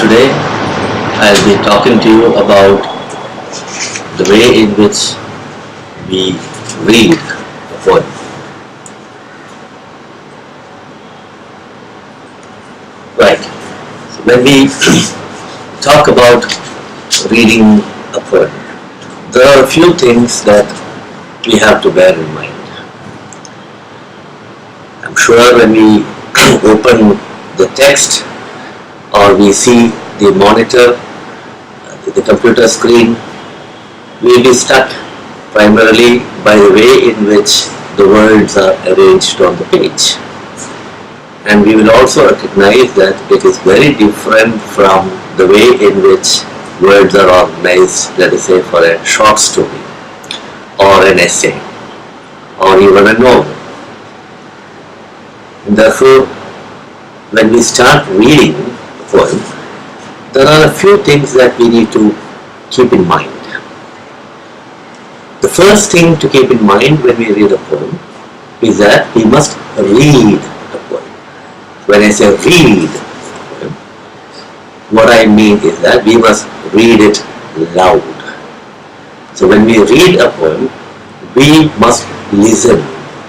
Today I'll be talking to you about the way in which we read a poem. Right. So when we talk about reading a poem, there are a few things that we have to bear in mind. I'm sure when we open the text or we see the monitor, the computer screen, we'll be struck primarily by the way in which the words are arranged on the page. And we will also recognize that it is very different from the way in which words are organized, let us say, for a short story or an essay or even a novel. And therefore, when we start reading a poem, there are a few things that we need to keep in mind. The first thing to keep in mind when we read a poem is that we must read a poem. When I say read a poem, what I mean is that we must read it loud. So when we read a poem, we must listen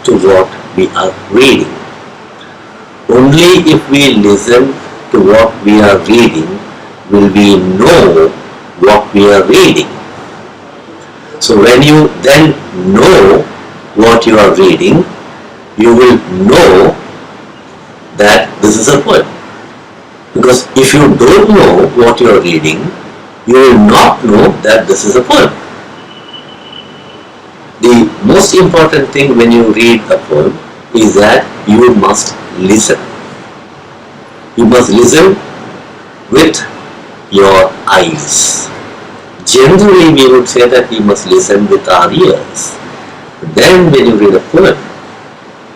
to what we are reading. Only if we listen to what we are reading will we know what we are reading. So when you then know what you are reading, you will know that this is a poem. Because if you don't know what you are reading, you will not know that this is a poem. The most important thing when you read a poem is that you must listen. You must listen with your eyes. Generally, we would say that we must listen with our ears. But then when you read a poem,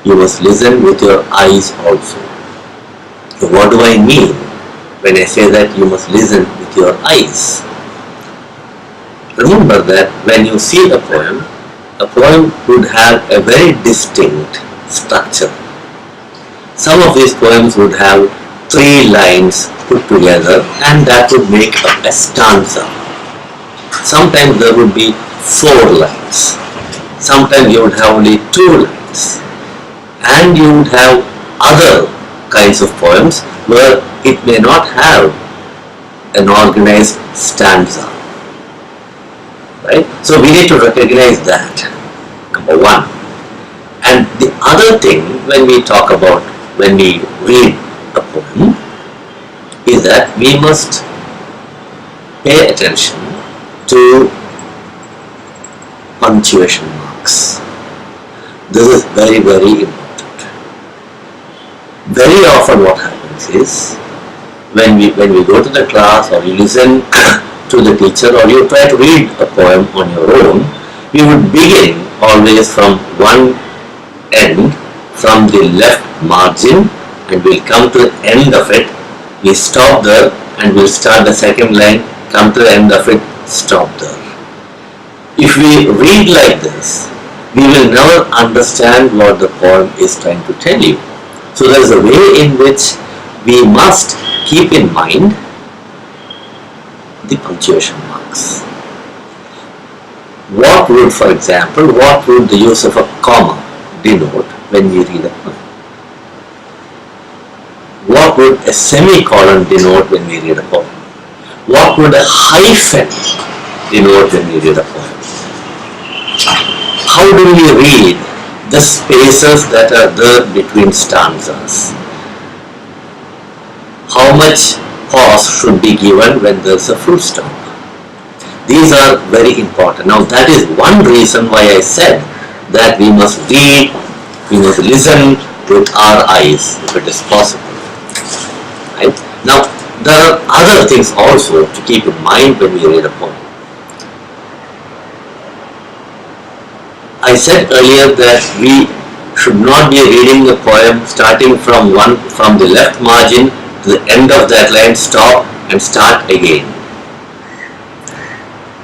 you must listen with your eyes also. So what do I mean when I say that you must listen with your eyes? Remember that when you see a poem would have a very distinct structure. Some of these poems would have 3 lines put together and that would make up a stanza. Sometimes there would be 4 lines. Sometimes you would have only 2 lines. And you would have other kinds of poems where it may not have an organized stanza. Right? So we need to recognize that, number one. And the other thing when we talk about, when we read a poem, is that we must pay attention to punctuation marks. This is very, very important. Very often what happens is, when we go to the class or you listen to the teacher or you try to read a poem on your own, we would begin always from one end, from the left margin, and we'll come to the end of it. We stop there and we'll start the second line, come to the end of it, stop there. If we read like this, we will never understand what the poem is trying to tell you. So there is a way in which we must keep in mind the punctuation marks. What would, for example, what would the use of a comma denote when we read a poem? What would a semicolon denote when we read a poem? What would a hyphen denote when we read a poem? How do we read the spaces that are there between stanzas? How much pause should be given when there is a full stop? These are very important. Now that is one reason why I said that we must read, we must listen with our eyes if it is possible. Right? Now there are other things also to keep in mind when we read a poem. I said earlier that we should not be reading a poem starting from the left margin to the end of that line, stop and start again.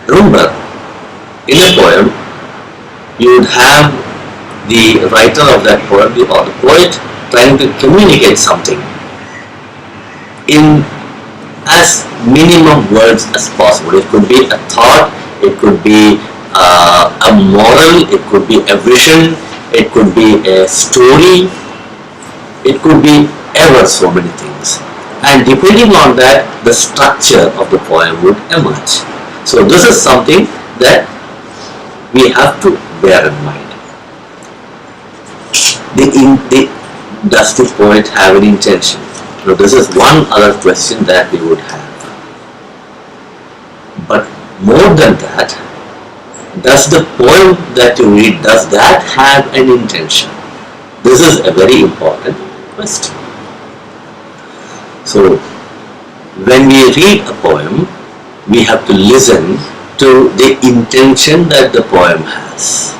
Remember, in a poem, you would have the writer of that poem or the poet trying to communicate something. In as minimum words as possible. It could be a thought, it could be a moral, it could be a vision, it could be a story, it could be ever so many things. And depending on that, the structure of the poem would emerge. So this is something that we have to bear in mind. Does the poet have an intention? Now this is one other question that we would have. But more than that, does the poem that you read, does that have an intention? This is a very important question. So when we read a poem, we have to listen to the intention that the poem has.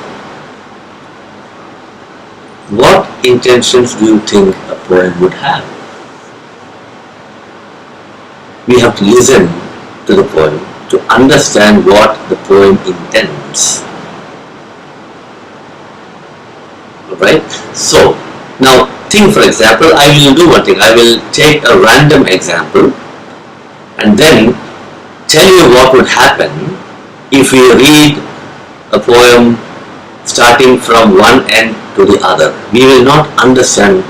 What intentions do you think a poem would have? We have to listen to the poem to understand what the poem intends. Alright? So, now think, for example, I will do one thing. I will take a random example and then tell you what would happen if we read a poem starting from one end to the other. We will not understand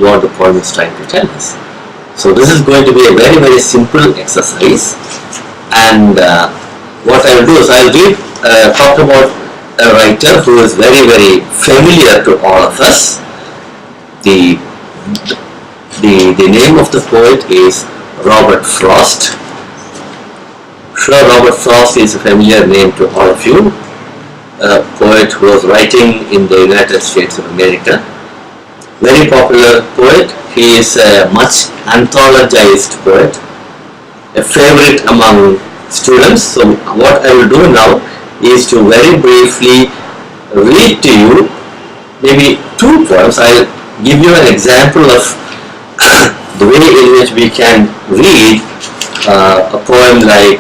what the poem is trying to tell us. So this is going to be a very, very simple exercise, and what I will do is I will talk about a writer who is very, very familiar to all of us. The name of the poet is Robert Frost. Sure, Robert Frost is a familiar name to all of you. A poet who was writing in the United States of America. Very popular poet. He is a much anthologized poet, a favorite among students. So what I will do now is to very briefly read to you maybe two poems. I will give you an example of the way in which we can read a poem like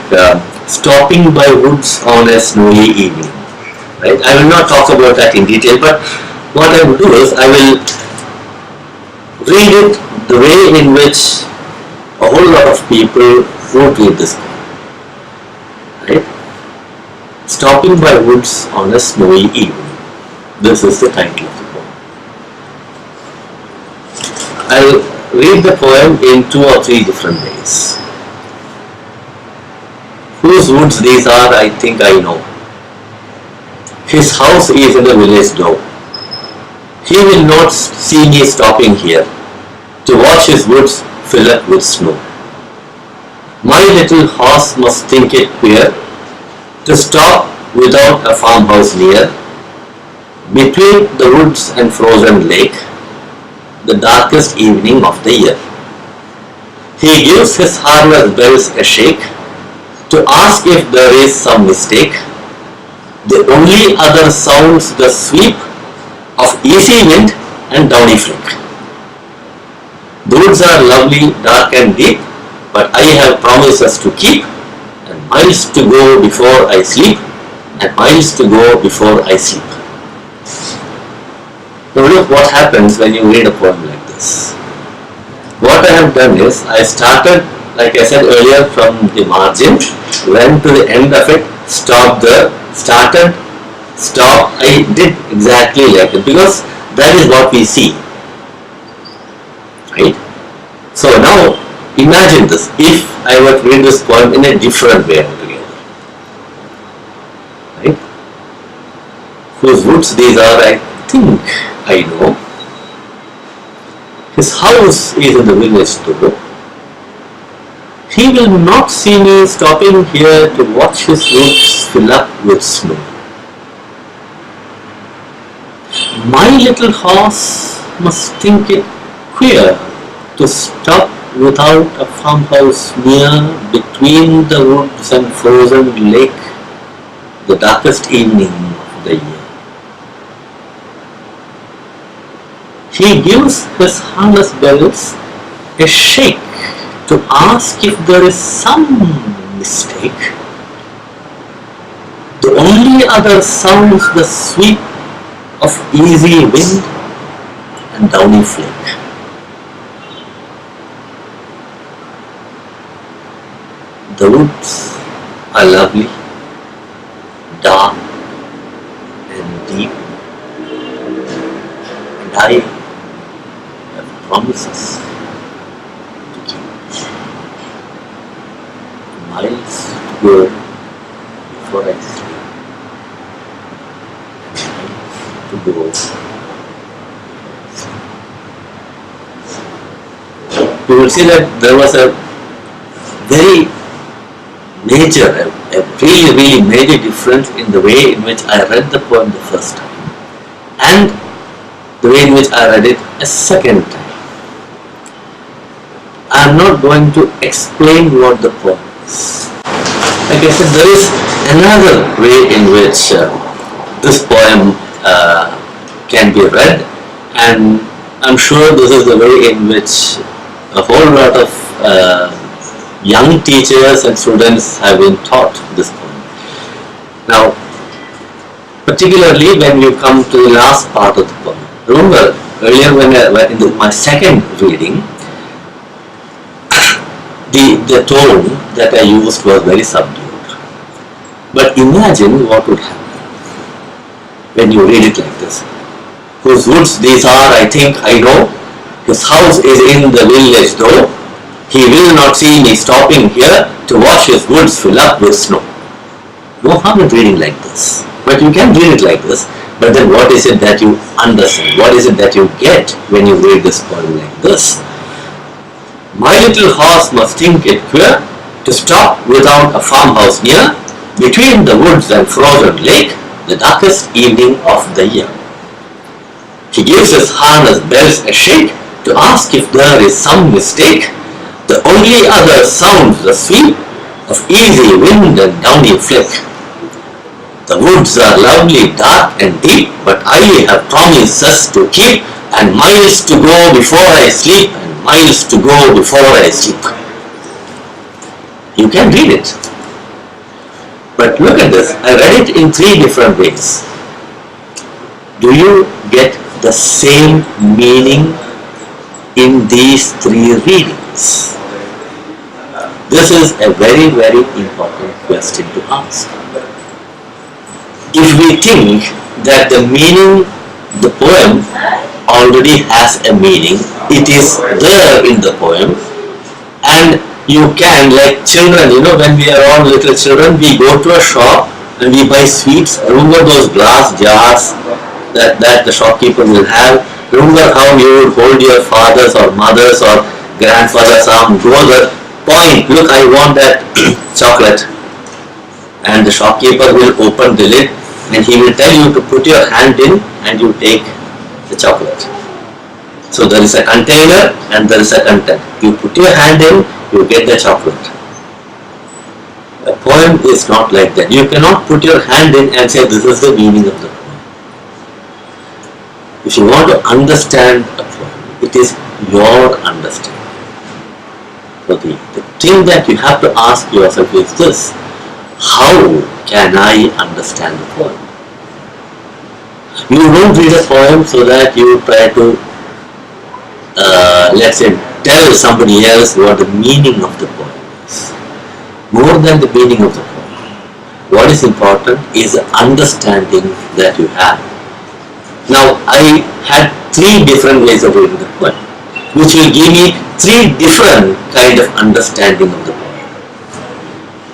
Stopping by Woods on a Snowy Evening. Right? I will not talk about that in detail, but what I will do is I will read it the way in which a whole lot of people would read this poem. Right? Stopping by Woods on a Snowy Evening. This is the title of the poem. I will read the poem in 2 or 3 different ways. Whose woods these are, I think I know. His house is in the village door. He will not see me stopping here to watch his woods fill up with snow. My little horse must think it queer to stop without a farmhouse near, between the woods and frozen lake, the darkest evening of the year. He gives his harness bells a shake to ask if there is some mistake. The only other sounds the sweep of easy wind and downy flick. The woods are lovely, dark and deep, but I have promises to keep, and miles to go before I sleep, and miles to go before I sleep. Now look what happens when you read a poem like this. What I have done is, I started, like I said earlier, from the margin, went to the end of it, stopped there, started, stopped. I did exactly like it because that is what we see. Right? So now imagine this, if I were to read this poem in a different way altogether. Right? Whose woods these are, I think I know. His house is in the village door. He will not see me stopping here to watch his woods fill up with snow. My little horse must think it queer to stop without a farmhouse near, between the woods and frozen lake, the darkest evening of the year. He gives his harness bells a shake to ask if there is some mistake. The only other sounds the sweep of easy wind and downy flick. The woods are lovely, dark and deep, and I have promises to keep. Miles to go before I sleep, and miles to go. You will see that there was a very really major difference in the way in which I read the poem the first time and the way in which I read it a second time. I am not going to explain what the poem is. Like I said, there is another way in which this poem can be read, and I'm sure this is the way in which a whole lot of young teachers and students have been taught this poem. Now, particularly when you come to the last part of the poem. Remember, earlier when in my second reading, the tone that I used was very subdued. But imagine what would happen when you read it like this. Whose woods these are, I think I know. His house is in the village though. He will not see me stopping here to watch his woods fill up with snow. No harm in reading like this. But you can read it like this. But then what is it that you understand? What is it that you get when you read this poem like this? My little horse must think it queer to stop without a farmhouse near, between the woods and frozen lake, the darkest evening of the year. He gives his harness bells a shake to ask if there is some mistake. The only other sounds the sweep of easy wind and downy flick. The woods are lovely, dark and deep, but I have promises to keep, and miles to go before I sleep, and miles to go before I sleep. You can read it. But look at this. I read it in 3 different ways. Do you get the same meaning in these 3 readings? This is a very, very important question to ask. If we think that the meaning, the poem already has a meaning, it is there in the poem, and you can, like children, when we are all little children, we go to a shop and we buy sweets. Remember those glass jars that the shopkeeper will have? Remember how you would hold your father's or mother's or grandfather's arm, go the point, look, I want that chocolate. And the shopkeeper will open the lid and he will tell you to put your hand in and you take the chocolate. So there is a container and there is a content. You put your hand in, you get the chocolate. A poem is not like that. You cannot put your hand in and say this is the meaning of the poem. If you want to understand a poem, it is your understanding. So the thing that you have to ask yourself is this: how can I understand the poem? You don't read a poem so that you try to, let's say, tell somebody else what the meaning of the poem is. More than the meaning of the poem, what is important is the understanding that you have. Now, I had 3 different ways of reading the poem, which will give me 3 different kind of understanding of the poem.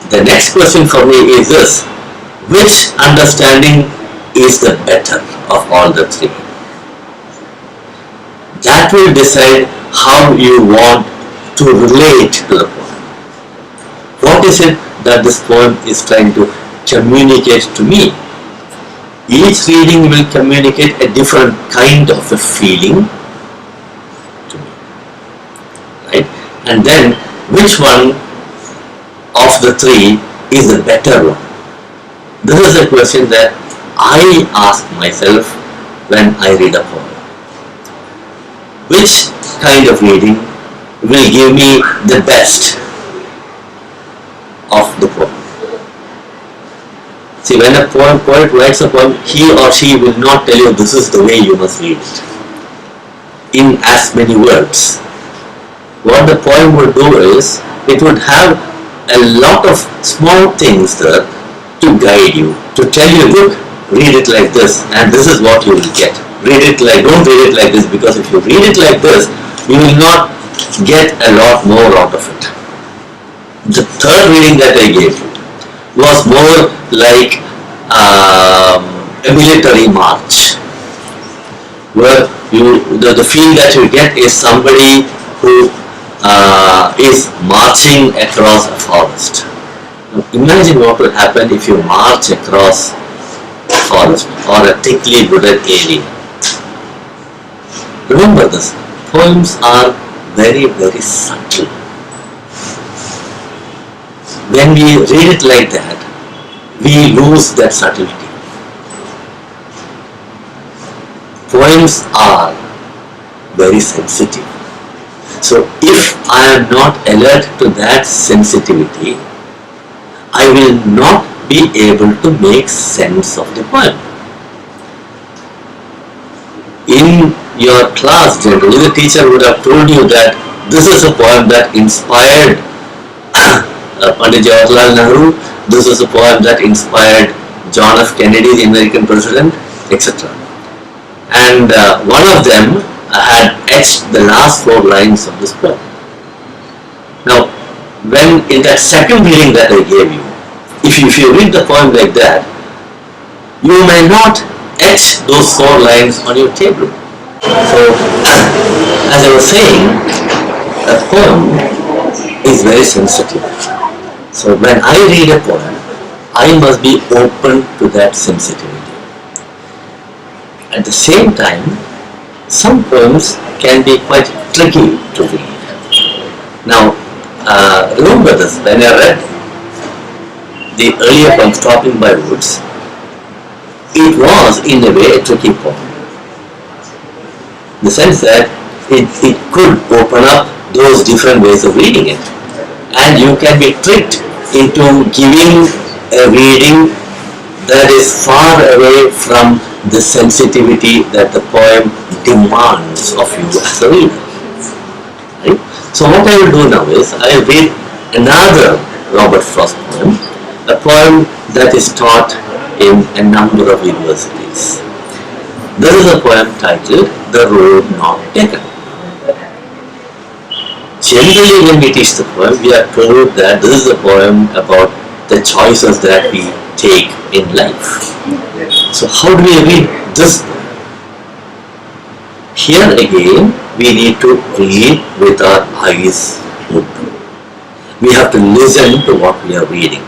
The next question for me is this: which understanding is the better of all the 3? That will decide how you want to relate to the poem. What is it that this poem is trying to communicate to me? Each reading will communicate a different kind of a feeling to me, right? And then which one of the 3 is the better one? This is a question that I ask myself when I read a poem. Which kind of reading will give me the best of the poem? See, when a poet writes a poem, he or she will not tell you this is the way you must read it in as many words. What the poem would do is, it would have a lot of small things there to guide you, to tell you, look, read it like this, and this is what you will get. Don't read it like this, because if you read it like this, you will not get a lot more out of it. The third reading that I gave you was more like a military march, where the feel that you get is somebody who is marching across a forest. Now, imagine what will happen if you march across a forest or a thickly wooded area. Remember this, poems are very, very subtle. When we read it like that, we lose that subtlety. Poems are very sensitive. So if I am not alert to that sensitivity, I will not be able to make sense of the poem. In your class, generally, the teacher would have told you that this is a poem that inspired Pandit Jawaharlal Nehru, this is a poem that inspired John F. Kennedy, the American president, etc. And one of them had etched the last 4 lines of this poem. Now, when in that second reading that I gave you, if you read the poem like that, you may not etch those 4 lines on your table. So, as I was saying, a poem is very sensitive. So when I read a poem, I must be open to that sensitivity. At the same time, some poems can be quite tricky to read. Now, remember this, when I read the earlier poem, Stopping by Woods, it was in a way a tricky poem. In the sense that it could open up those different ways of reading it. And you can be tricked into giving a reading that is far away from the sensitivity that the poem demands of you as a reader. Right? So what I will do now is, I will read another Robert Frost poem, a poem that is taught in a number of universities. This is a poem titled The Road Not Taken. Generally, when we teach the poem, we are told that this is a poem about the choices that we take in life. So how do we read this poem? Here again, we need to read with our eyes open. We have to listen to what we are reading.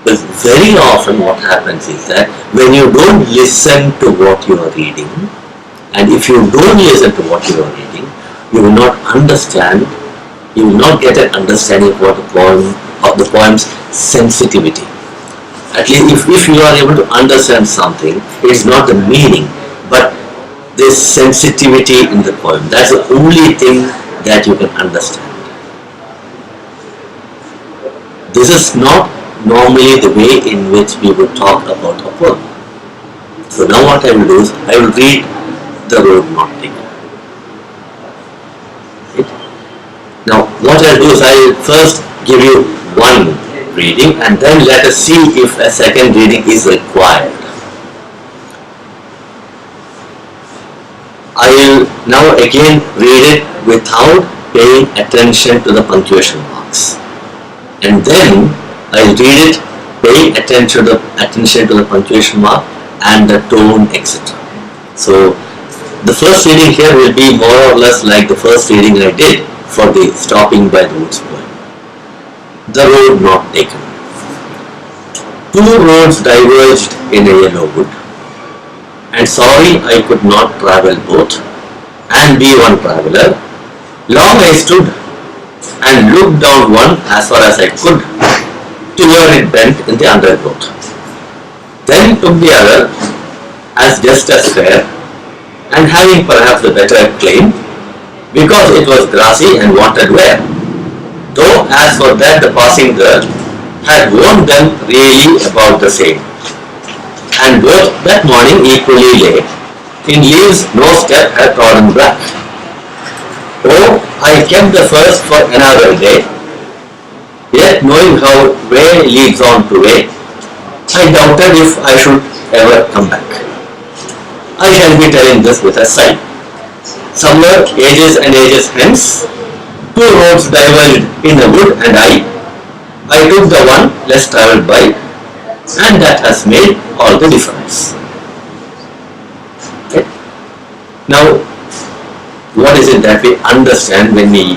But very often what happens is that when you don't listen to what you are reading, and if you don't listen to what you are reading, you will not understand, you will not get an understanding of what the poem, of the poem's sensitivity. At least if you are able to understand something, it is not the meaning, but this sensitivity in the poem. That's the only thing that you can understand. This is not normally the way in which we would talk about a poem. So now what I will do is, I will read The Road Not Taken. Now what I will do is, I will first give you one reading and then let us see if a second reading is required. I will now again read it without paying attention to the punctuation marks, and then I will read it paying attention to the punctuation mark and the tone, etc. So the first reading here will be more or less like the first reading I did for the Stopping by the Woods poem. The Road Not Taken. 2 roads diverged in a yellow wood, and sorry I could not travel both and be one traveller. Long I stood and looked down one as far as I could to where it bent in the undergrowth. Then took the other as just as fair, and having perhaps a better claim, because it was grassy and wanted wear. Though as for that the passing girl had worn them really about the same, and both that morning equally lay, in leaves no step had trodden black. Oh, I kept the first for another day, Yet knowing how way leads on to way, I doubted if I should ever come back. I shall be telling this with a sigh. Somewhere, ages and ages hence, two roads diverged in a wood, and I took the one less travelled by, and that has made all the difference. Okay? Now, what is it that we understand when we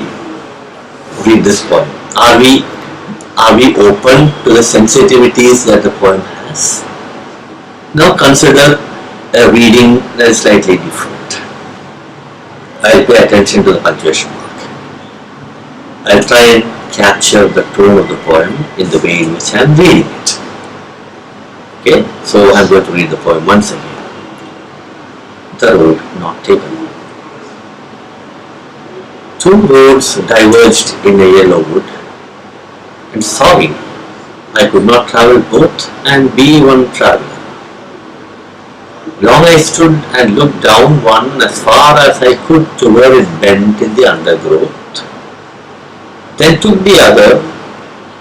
read this poem? Are we open to the sensitivities that the poem has? Now consider a reading that is slightly different. I'll pay attention to the punctuation mark. I'll try and capture the tone of the poem in the way in which I'm reading it. Okay, so I'm going to read the poem once again. The road not taken. Two roads diverged in a yellow wood, and sorry, I could not travel both and be one traveler. Long I stood and looked down one as far as I could to where it bent in the undergrowth, then took the other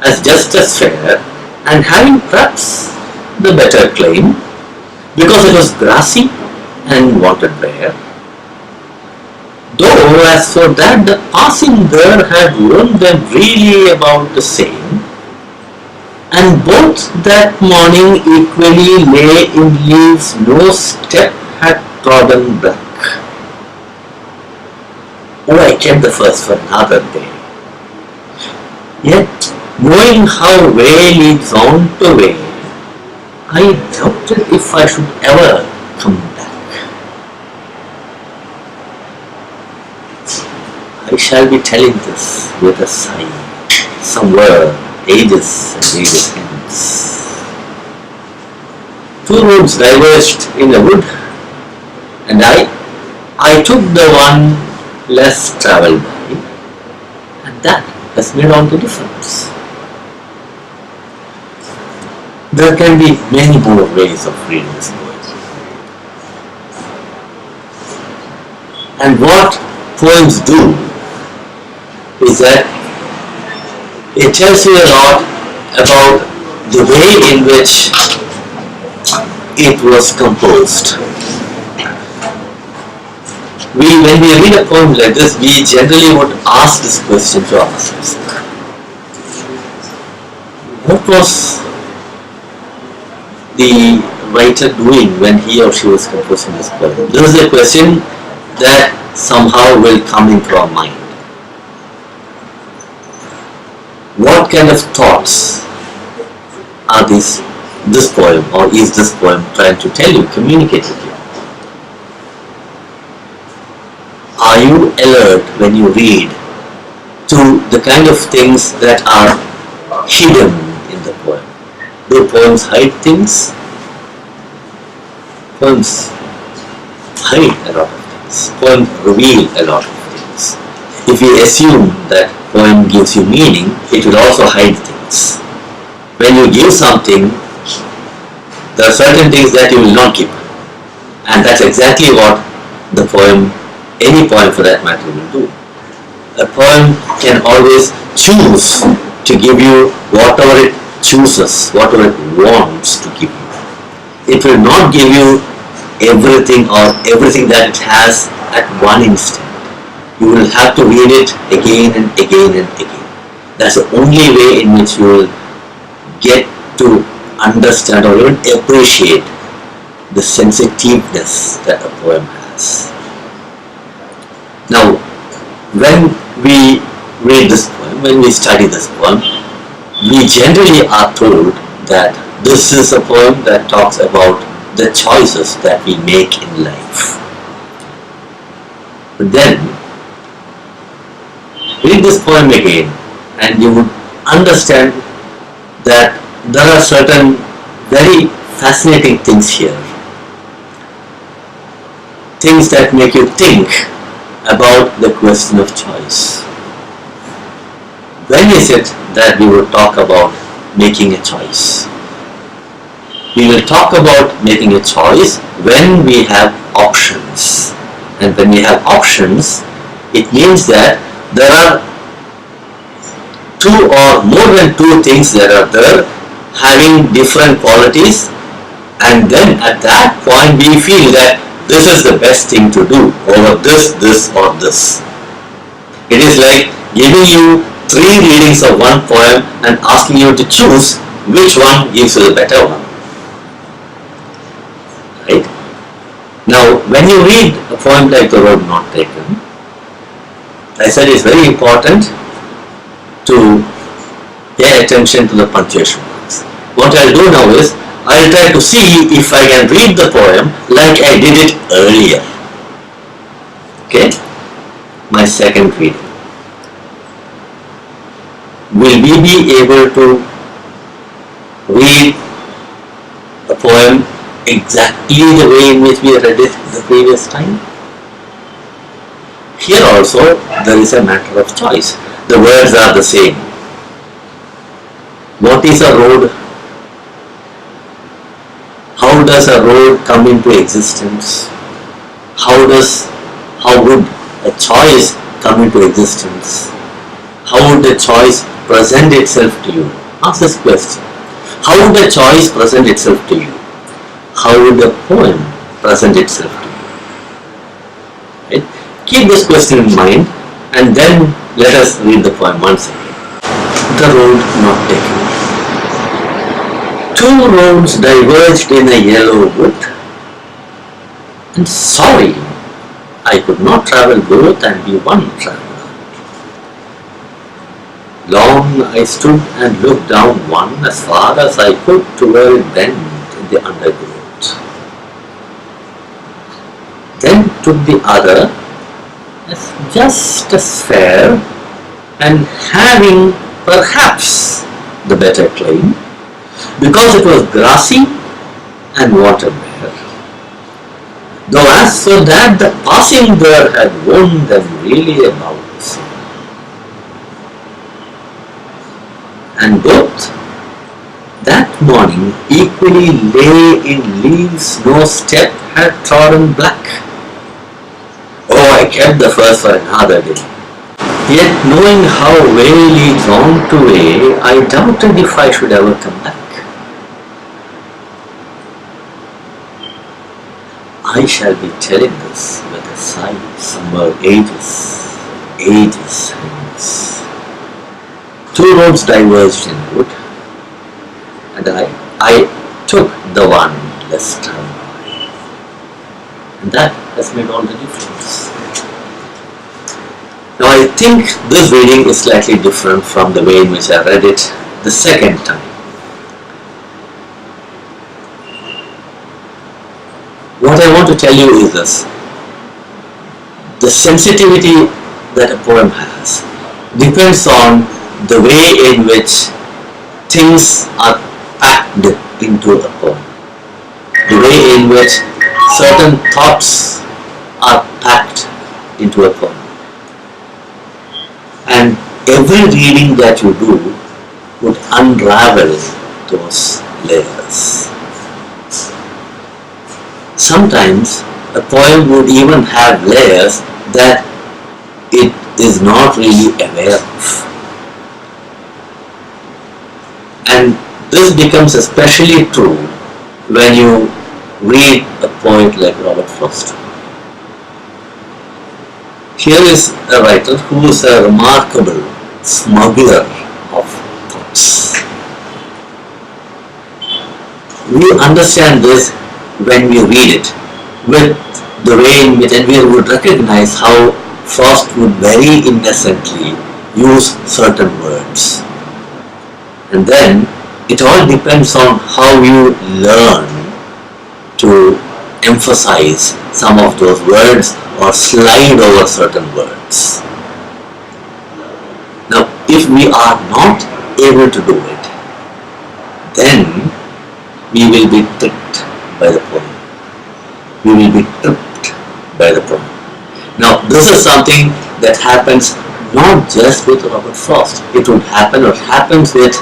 as just as fair, and having perhaps the better claim, because it was grassy and wanted bare. Though as for that the passing there had warned them really about the same, and both that morning equally lay in leaves no step had trodden back. Oh, I kept the first for another day. Yet, knowing how way leads on to way, I doubted if I should ever come back. I shall be telling this with a sigh, somewhere ages and ages hence. Two roads diverged in a wood, and I took the one less travelled by, and that has made all the difference. There can be many more ways of reading this poem. And what poems do is that it tells you a lot about the way in which it was composed. When we read a poem like this, we generally would ask this question to ourselves. What was the writer doing when he or she was composing this poem? This is a question that somehow will come into our mind. What kind of thoughts are this poem, or is this poem trying to tell you, communicate with you? Are you alert when you read to the kind of things that are hidden in the poem? Do poems hide things? Poems hide a lot of things. Poems reveal a lot of things. If we assume that poem gives you meaning, it will also hide things. When you give something, there are certain things that you will not give. And that's exactly what the poem, any poem for that matter, will do. A poem can always choose to give you whatever it chooses, whatever it wants to give you. It will not give you everything or everything that it has at one instant. You will have to read it again and again and again. That's the only way in which you will get to understand or even appreciate the sensitiveness that a poem has. Now, when we read this poem, when we study this poem, we generally are told that this is a poem that talks about the choices that we make in life. But then, read this poem again and you would understand that there are certain very fascinating things here. Things that make you think about the question of choice. When is it that we will talk about making a choice? We will talk about making a choice when we have options. And when we have options, it means that there are two or more than two things that are there having different qualities, and then at that point we feel that this is the best thing to do over this, this or this. It is like giving you three readings of one poem and asking you to choose which one gives you the better one. Right? Now, when you read a poem like The Road Not Taken, I said it's very important to pay attention to the punctuation marks. What I'll do now is, I'll try to see if I can read the poem like I did it earlier. Okay? My second reading. Will we be able to read a poem exactly the way in which we read it the previous time? Here also there is a matter of choice. The words are the same. What is a road? How does a road come into existence? How would a choice come into existence? How would a choice present itself to you? Ask this question. How would a choice present itself to you? How would a poem present itself to you? Right? Keep this question in mind and then let us read the poem once again. The Road Not Taken. Two roads diverged in a yellow wood, and sorry, I could not travel both and be one traveler. Long I stood and looked down one as far as I could to where it bent in the undergrowth. Then took the other as just as fair and having perhaps the better claim, because it was grassy and water bare. Though as for that, the passing there had worn them really about the same. And both that morning equally lay in leaves no step had trodden black. Oh, I kept the first for another day. Yet knowing how wayly gone to way, I doubted if I should ever come back. I shall be telling this with a sigh somewhere ages hence. Two roads diverged in wood, and I took the one less traveled by. And that has made all the difference. Now I think this reading is slightly different from the way in which I read it the second time. What I want to tell you is this. The sensitivity that a poem has depends on the way in which things are packed into a poem. The way in which certain thoughts are packed into a poem. And every reading that you do would unravel those layers. Sometimes a poem would even have layers that it is not really aware of. And this becomes especially true when you read a poet like Robert Frost. Here is a writer who is a remarkable smuggler of thoughts. We understand this when we read it with the way in which, and we would recognize how Frost would very innocently use certain words. And then it all depends on how you learn to emphasize some of those words or slide over certain words. Now, if we are not able to do it, then we will be tricked by the poem. We will be tripped by the poem. Now, this is something that happens not just with Robert Frost. It would happen or happens with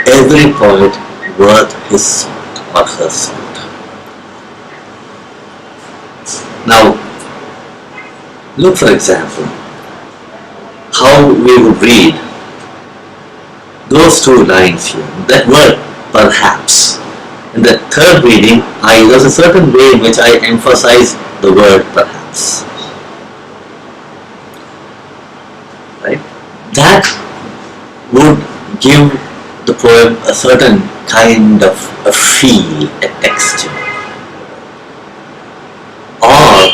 every poet worth his salt or her salt. Now, look for example, how we would read those two lines here, that word perhaps. In the third reading, there's a certain way in which I emphasize the word perhaps. Right? That would give the poem a certain kind of a feel, a texture. Or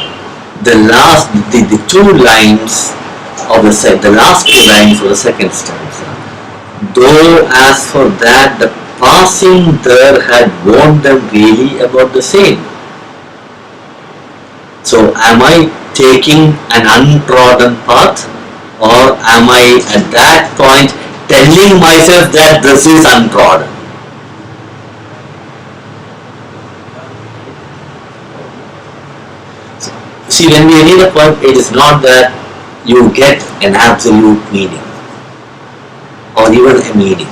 the two lines of the last two lines of the second stanza. Though as for that the passing there had warned them really about the same. So am I taking an untrodden path, or am I at that point telling myself that this is untrodden? See, when we read a poem, it is not that you get an absolute meaning or even a meaning.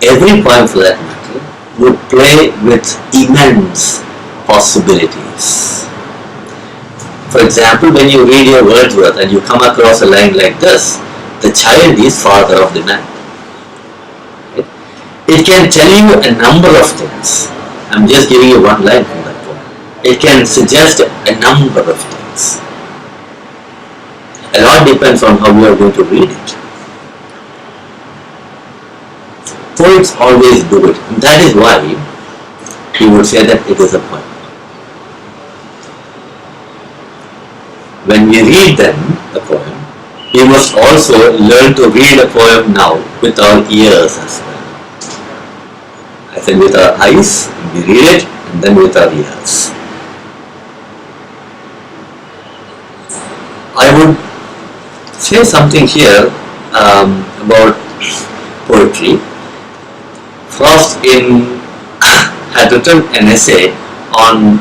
Every poem, for that matter, would play with immense possibilities. For example, when you read your Wordsworth and you come across a line like this, the child is father of the man. It can tell you a number of things. I'm just giving you one line from that poem. It can suggest a number of things. A lot depends on how you are going to read it. Poets always do it. And that is why he would say that it is a poem. When we read them, the poem, we must also learn to read a poem now with our ears as well. As in with our eyes, we read it, and then with our ears. I would say something here about poetry. Frost had written an essay on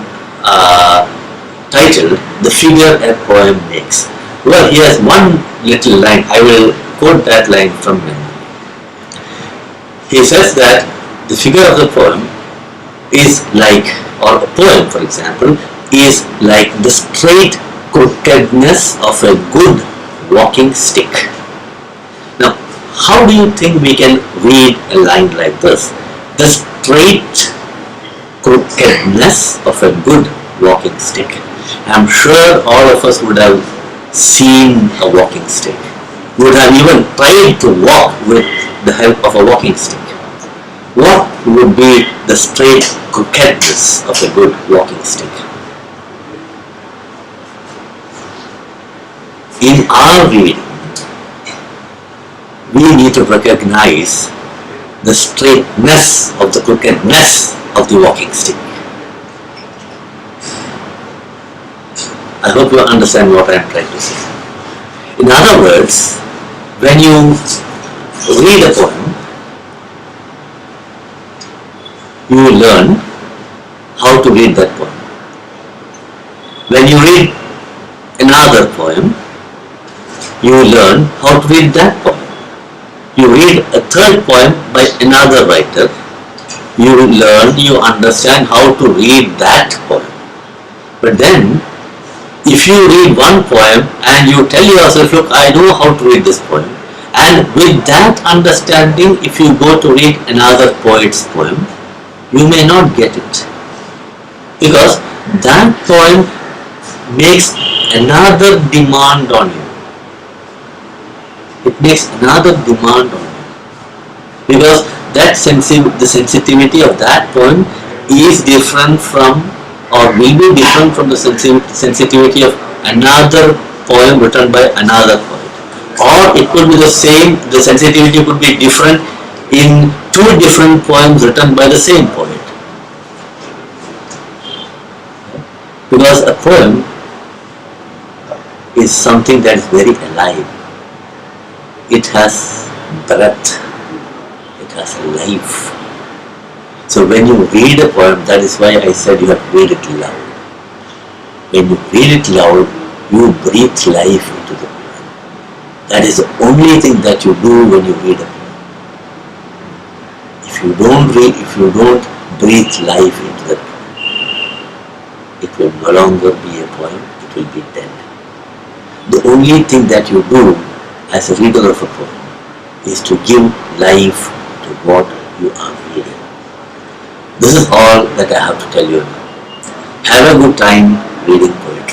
titled "The Figure a Poem Makes." Well, he has one little line. I will quote that line from him. He says that the figure of the poem is like, or a poem, for example, is like the straight crookedness of a good walking stick. Now, how do you think we can read a line like this? The straight crookedness of a good walking stick. I'm sure all of us would have seen a walking stick. Would have even tried to walk with the help of a walking stick. What would be the straight crookedness of a good walking stick? In our reading, we need to recognize the straightness of the crookedness of the walking stick. I hope you understand what I am trying to say. In other words, when you read a poem, you will learn how to read that poem. When you read another poem, you will learn how to read that poem. You read a third poem by another writer, you will learn, you understand how to read that poem. But then, if you read one poem and you tell yourself, look, I know how to read this poem, and with that understanding, if you go to read another poet's poem, you may not get it. Because that poem makes another demand on you. It makes another demand on you. Because that the sensitivity of that poem is different from, or will be different from the sensitivity of another poem written by another poet. Or it could be the same, the sensitivity could be different in two different poems written by the same poet. Because a poem is something that is very alive. It has breath, it has life. So when you read a poem, that is why I said you have to read it loud. When you read it loud, you breathe life into the poem. That is the only thing that you do when you read a poem. If you don't breathe life into the poem, it will no longer be a poem, it will be dead. The only thing that you do as a reader of a poem is to give life to what you are reading. This is all that I have to tell you now. Have a good time reading poetry.